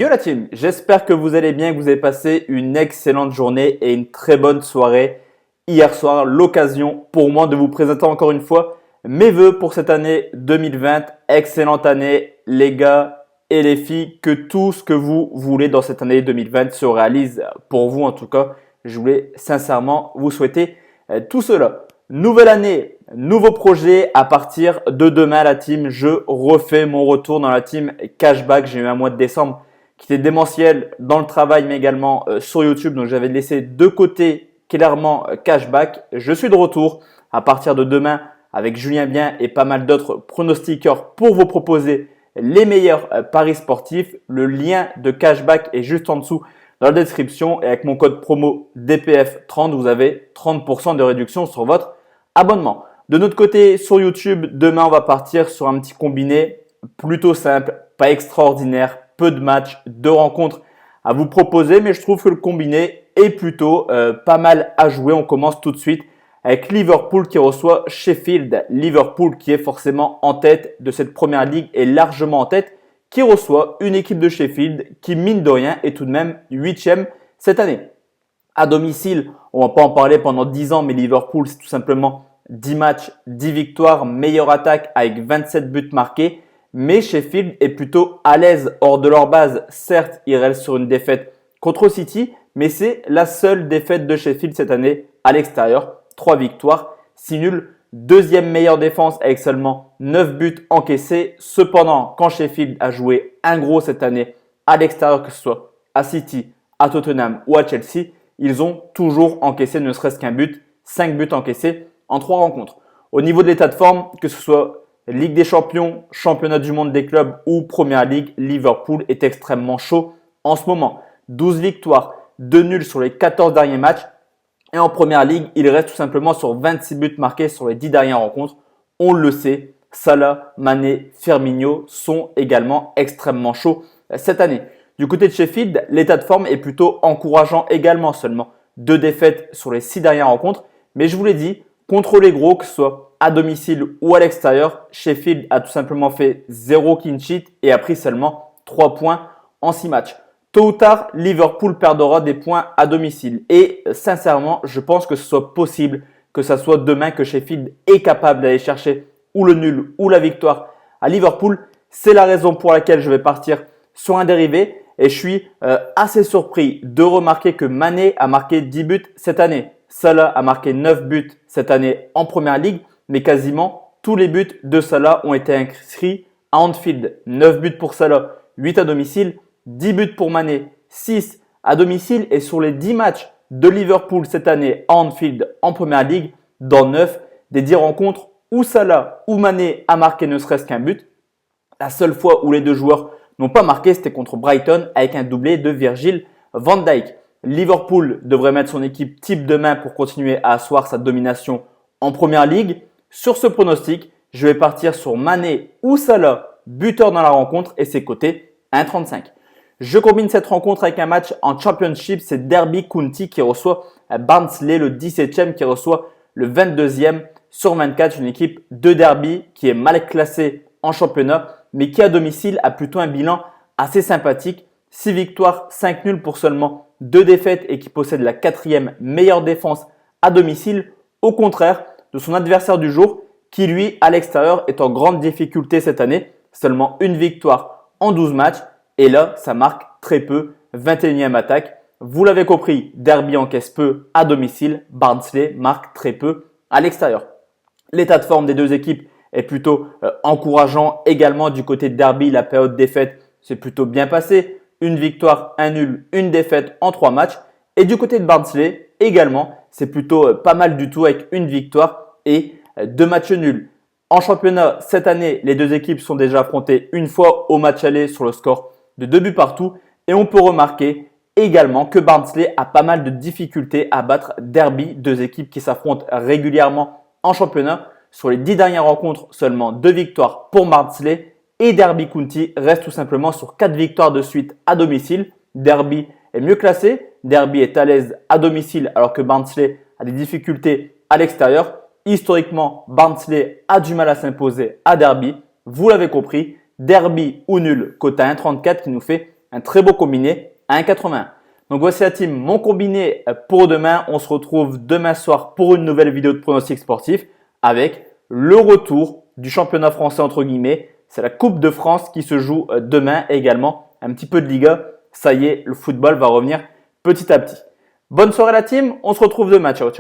Yo la team, j'espère que vous allez bien, que vous avez passé une excellente journée et une très bonne soirée hier soir. L'occasion pour moi de vous présenter encore une fois mes vœux pour cette année 2020. Excellente année les gars et les filles, que tout ce que vous voulez dans cette année 2020 se réalise pour vous en tout cas. Je voulais sincèrement vous souhaiter tout cela. Nouvelle année, nouveau projet. À partir de demain la team, je refais mon retour dans la team Cashback. J'ai eu un mois de décembre qui était démentiel dans le travail mais également sur YouTube. Donc j'avais laissé de côté clairement Cashback. Je suis de retour à partir de demain avec Julien Bien et pas mal d'autres pronostiqueurs pour vous proposer les meilleurs paris sportifs. Le lien de Cashback est juste en dessous dans la description et avec mon code promo DPF30, vous avez 30% de réduction sur votre abonnement. De notre côté sur YouTube, demain on va partir sur un petit combiné plutôt simple, pas extraordinaire. Peu de matchs, de rencontres à vous proposer, mais je trouve que le combiné est plutôt pas mal à jouer. On commence tout de suite avec Liverpool qui reçoit Sheffield. Liverpool qui est forcément en tête de cette première ligue et largement en tête, qui reçoit une équipe de Sheffield qui, mine de rien, est tout de même 8e cette année. À domicile, on ne va pas en parler pendant 10 ans, mais Liverpool, c'est tout simplement 10 matchs, 10 victoires, meilleure attaque avec 27 buts marqués. Mais Sheffield est plutôt à l'aise hors de leur base. Certes, ils restent sur une défaite contre City, mais c'est la seule défaite de Sheffield cette année à l'extérieur. 3 victoires, 6 nuls. Deuxième meilleure défense avec seulement 9 buts encaissés. Cependant, quand Sheffield a joué un gros cette année à l'extérieur, que ce soit à City, à Tottenham ou à Chelsea, ils ont toujours encaissé ne serait-ce qu'un but. 5 buts encaissés en 3 rencontres. Au niveau de l'état de forme, que ce soit Ligue des Champions, Championnat du monde des clubs ou Première Ligue, Liverpool est extrêmement chaud en ce moment. 12 victoires, 2 nuls sur les 14 derniers matchs. Et en Première Ligue, il reste tout simplement sur 26 buts marqués sur les 10 dernières rencontres. On le sait, Salah, Mané, Firmino sont également extrêmement chauds cette année. Du côté de Sheffield, l'état de forme est plutôt encourageant également. Seulement 2 défaites sur les 6 dernières rencontres. Mais je vous l'ai dit, contre les gros, que ce soit à domicile ou à l'extérieur, Sheffield a tout simplement fait 0 clean sheet et a pris seulement 3 points en 6 matchs. Tôt ou tard, Liverpool perdra des points à domicile. Et sincèrement, je pense que ce soit possible que ce soit demain que Sheffield est capable d'aller chercher ou le nul ou la victoire à Liverpool. C'est la raison pour laquelle je vais partir sur un dérivé. Et je suis assez surpris de remarquer que Mané a marqué 10 buts cette année. Salah a marqué 9 buts cette année en Première Ligue. Mais quasiment tous les buts de Salah ont été inscrits à Anfield. 9 buts pour Salah, 8 à domicile, 10 buts pour Mané, 6 à domicile. Et sur les 10 matchs de Liverpool cette année à Anfield en Première Ligue, dans 9 des 10 rencontres où Salah ou Mané a marqué ne serait-ce qu'un but, la seule fois où les deux joueurs n'ont pas marqué, c'était contre Brighton avec un doublé de Virgil van Dijk. Liverpool devrait mettre son équipe type de main pour continuer à asseoir sa domination en Première Ligue. Sur ce pronostic, je vais partir sur Mané ou Salah, buteur dans la rencontre et ses cotés 1,35. Je combine cette rencontre avec un match en Championship, c'est Derby County qui reçoit Barnsley, le 17e qui reçoit le 22e sur 24. Une équipe de Derby qui est mal classée en championnat, mais qui à domicile a plutôt un bilan assez sympathique. 6 victoires, 5 nuls pour seulement 2 défaites et qui possède la 4e meilleure défense à domicile. Au contraire de son adversaire du jour qui lui à l'extérieur est en grande difficulté cette année. Seulement une victoire en 12 matchs et là ça marque très peu, 21e attaque. Vous l'avez compris, Derby encaisse peu à domicile, Barnsley marque très peu à l'extérieur. L'état de forme des deux équipes est plutôt encourageant également du côté de Derby. La période défaite s'est plutôt bien passée, une victoire, un nul, une défaite en 3 matchs. Et du côté de Barnsley également, c'est plutôt pas mal du tout avec une victoire et 2 matchs nuls. En championnat, cette année, les deux équipes sont déjà affrontées une fois au match aller sur le score de 2 buts partout. Et on peut remarquer également que Barnsley a pas mal de difficultés à battre Derby, deux équipes qui s'affrontent régulièrement en championnat. Sur les 10 dernières rencontres, seulement 2 victoires pour Barnsley et Derby County reste tout simplement sur 4 victoires de suite à domicile. Derby est mieux classé. Derby est à l'aise à domicile alors que Barnsley a des difficultés à l'extérieur. Historiquement, Barnsley a du mal à s'imposer à Derby. Vous l'avez compris, Derby ou nul, cote à 1,34 qui nous fait un très beau combiné à 1,81. Donc voici la team, mon combiné pour demain. On se retrouve demain soir pour une nouvelle vidéo de pronostic sportif avec le retour du championnat français entre guillemets. C'est la Coupe de France qui se joue demain également. Un petit peu de Liga. Ça y est, le football va revenir petit à petit. Bonne soirée la team, on se retrouve demain. Ciao, ciao.